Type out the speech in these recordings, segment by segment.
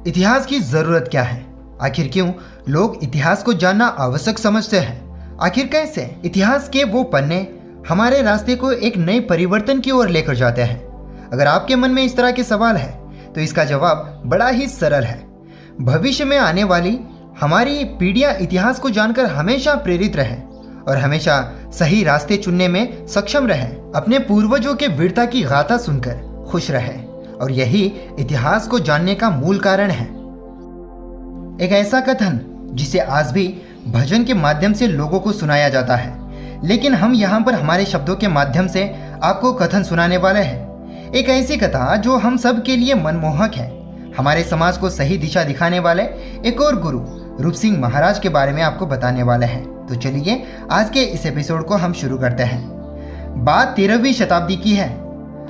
इतिहास की जरूरत क्या है? आखिर क्यों लोग इतिहास को जानना आवश्यक समझते हैं? आखिर कैसे इतिहास के वो पन्ने हमारे रास्ते को एक नए परिवर्तन की ओर लेकर जाते हैं? अगर आपके मन में इस तरह के सवाल है तो इसका जवाब बड़ा ही सरल है। भविष्य में आने वाली हमारी पीढ़ियां इतिहास को जानकर हमेशा प्रेरित रहें और हमेशा सही रास्ते चुनने में सक्षम रहें, अपने पूर्वजों के वीरता की गाथा सुनकर खुश रहें। और यही इतिहास को जानने का मूल कारण है। एक ऐसा कथन जिसे आज भी भजन के माध्यम से लोगों को सुनाया जाता है, लेकिन हम यहाँ पर हमारे शब्दों के माध्यम से आपको कथन सुनाने वाले हैं। एक ऐसी कथा जो हम सब के लिए मनमोहक है। हमारे समाज को सही दिशा दिखाने वाले एक और गुरु रूप सिंह महाराज के बारे में आपको बताने वाले हैं। तो चलिए आज के इस एपिसोड को हम शुरू करते हैं। बात 13वीं शताब्दी की है।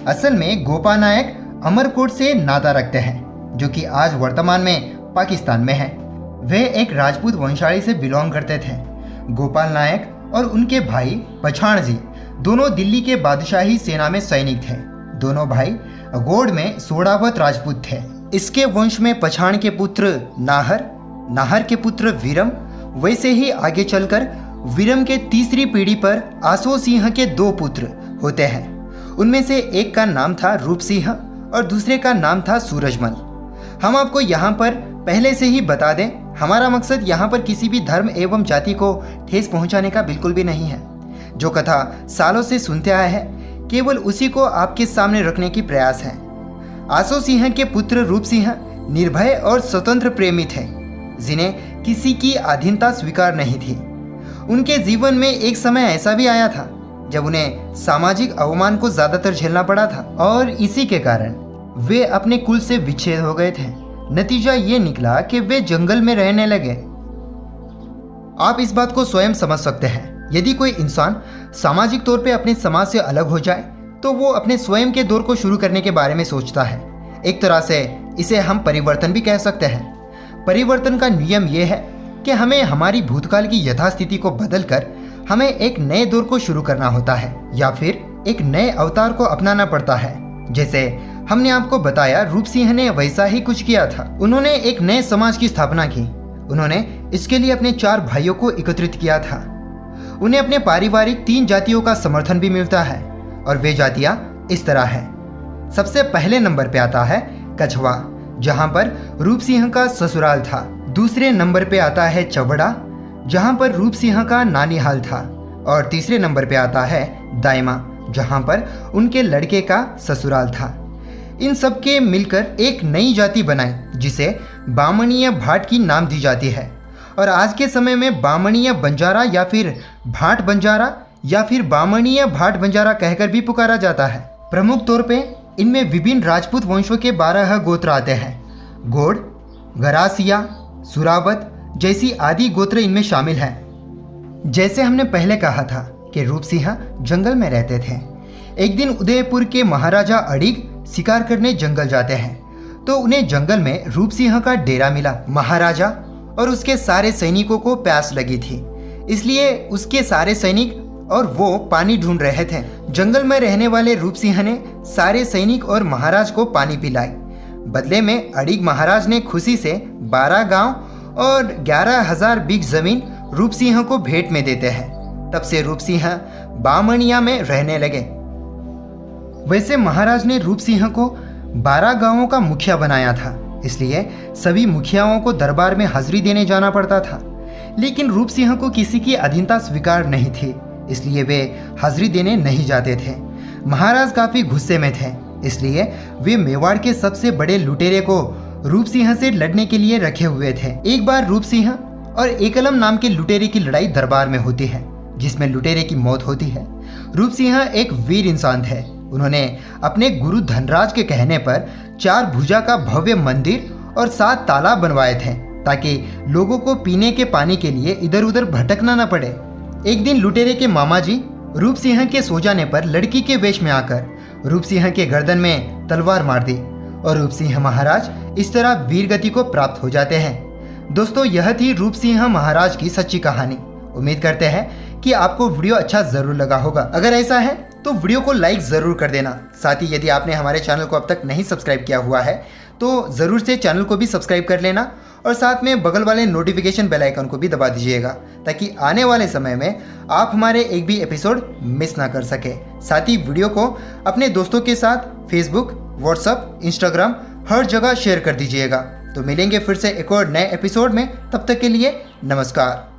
असल में गोपाल नायक अमरकोट से नाता रखते हैं, जो कि आज वर्तमान में पाकिस्तान में है। वे एक राजपूत वंशावली से बिलोंग करते थे। गोपाल नायक और उनके भाई पछाण जी दोनों दिल्ली के बादशाही सेना में सैनिक थे। दोनों भाई गौड़ में सोडावत राजपूत थे। इसके वंश में पछाण के पुत्र नाहर, नाहर के पुत्र वीरम, वैसे ही आगे चलकर वीरम के तीसरी पीढ़ी पर आसो सिंह के 2 पुत्र होते हैं। उनमें से एक का नाम था रूप सिंह और दूसरे का नाम था सूरजमल। हम आपको यहाँ पर पहले से ही बता दें, हमारा मकसद यहाँ पर किसी भी धर्म एवं जाति को ठेस पहुँचाने का बिल्कुल भी नहीं है। जो कथा सालों से सुनते आए हैं, केवल उसी को आपके सामने रखने की प्रयास है। आसो सिंह के पुत्र रूप सिंह निर्भय और स्वतंत्र प्रेमी थे, जिन्हें किसी की अधीनता स्वीकार नहीं थी। उनके जीवन में एक समय ऐसा भी आया था जब उन्हें सामाजिक अवमान को ज्यादातर झेलना पड़ा था और इसी के कारण वे अपने कुल से विच्छेद हो गए थे। नतीजा ये निकला कि वे जंगल में रहने लगे। आप इस बात को स्वयं समझ सकते हैं। यदि कोई इंसान सामाजिक तौर पे अपने समाज से अलग हो जाए तो वो अपने स्वयं के दौर को शुरू करने के बारे में सोचता है। एक तरह से इसे हम परिवर्तन भी कह सकते हैं। परिवर्तन का नियम यह है कि हमें हमारी भूतकाल की यथास्थिति को बदलकर हमें एक नए दौर को शुरू करना होता है, या फिर एक नए अवतार को अपनाना पड़ता है। जैसे हमने आपको बताया, रूप सिंह ने वैसा ही कुछ किया था। उन्होंने एक नए समाज की स्थापना की। उन्होंने इसके लिए अपने 4 भाइयों को एकत्रित किया था। उन्हें अपने पारिवारिक 3 जातियों का समर्थन भी मिलता है और वे जातियां इस तरह है। सबसे पहले नंबर पे आता है कछवा, जहां पर रूप सिंह का ससुराल था। दूसरे नंबर पे आता है चवड़ा, जहां पर रूप सिंह का नानीहाल था। और तीसरे नंबर पे आता है दायमा, जहां पर उनके लड़के का ससुराल था। इन सब के मिलकर एक नई जाति बनाई जिसे बामणीय भाट की नाम दी जाती है। और आज के समय में बामणीय बंजारा या फिर भाट बंजारा या फिर बामणीय भाट बंजारा कहकर भी पुकारा जाता है। प्रमुख तौर पे इनमें विभिन्न राजपूत वंशों के 12 गोत्र आते हैं। गौड़, गरासिया, सुरावत जैसी आदि गोत्र इनमें शामिल हैं। जैसे हमने पहले कहा था कि रूप सिंह जंगल में रहते थे। एक दिन उदयपुर के महाराजा अड़िग शिकार करने जंगल जाते हैं तो उन्हें जंगल में रूप सिंह का डेरा मिला। महाराजा और उसके सारे सैनिकों को प्यास लगी थी, इसलिए उसके सारे सैनिक और वो पानी ढूंढ रहे थे। जंगल में रहने वाले रूप सिंह ने सारे सैनिक और महाराज को पानी पिलाई। बदले में अड़िग महाराज ने खुशी से 12 गांव और 11,000 बीघ जमीन रूप सिंह को भेंट में देते हैं। तब से रूप सिंह बामणिया में रहने लगे। वैसे महाराज ने रूप सिंह को 12 गांवों का मुखिया बनाया था, इसलिए सभी मुखियाओं को दरबार में हाजिरी देने जाना पड़ता था। लेकिन रूप सिंह को किसी की अधीनता स्वीकार नहीं थी, इसलिए वे हाजिरी देने नहीं जाते थे। महाराज काफी गुस्से में थे, इसलिए वे मेवाड़ के सबसे बड़े लुटेरे को रूप सिंह से लड़ने के लिए रखे हुए थे। एक बार रूप सिंह और एकलम नाम के लुटेरे की लड़ाई दरबार में होती है, जिसमें लुटेरे की मौत होती है। रूप सिंह एक वीर इंसान थे। उन्होंने अपने गुरु धनराज के कहने पर 4 भुजा का भव्य मंदिर और 7 तालाब बनवाए थे, ताकि लोगों को पीने के पानी के लिए इधर उधर भटकना न पड़े। एक दिन लुटेरे के मामा जी रूप सिंह के सो जाने पर लड़की के वेश में आकर रूप सिंह के गर्दन में तलवार मार दी और रूप सिंह महाराज इस तरह वीर गति को प्राप्त हो जाते हैं। दोस्तों, यह थी रूप सिंह महाराज की सच्ची कहानी। उम्मीद करते हैं कि आपको वीडियो अच्छा जरूर लगा होगा। अगर ऐसा है तो वीडियो को लाइक ज़रूर कर देना। साथ ही यदि आपने हमारे चैनल को अब तक नहीं सब्सक्राइब किया हुआ है तो ज़रूर से चैनल को भी सब्सक्राइब कर लेना और साथ में बगल वाले नोटिफिकेशन बेल आइकन को भी दबा दीजिएगा, ताकि आने वाले समय में आप हमारे एक भी एपिसोड मिस ना कर सके। साथ ही वीडियो को अपने दोस्तों के साथ फेसबुक, व्हाट्सएप, इंस्टाग्राम हर जगह शेयर कर दीजिएगा। तो मिलेंगे फिर से एक और नए एपिसोड में, तब तक के लिए नमस्कार।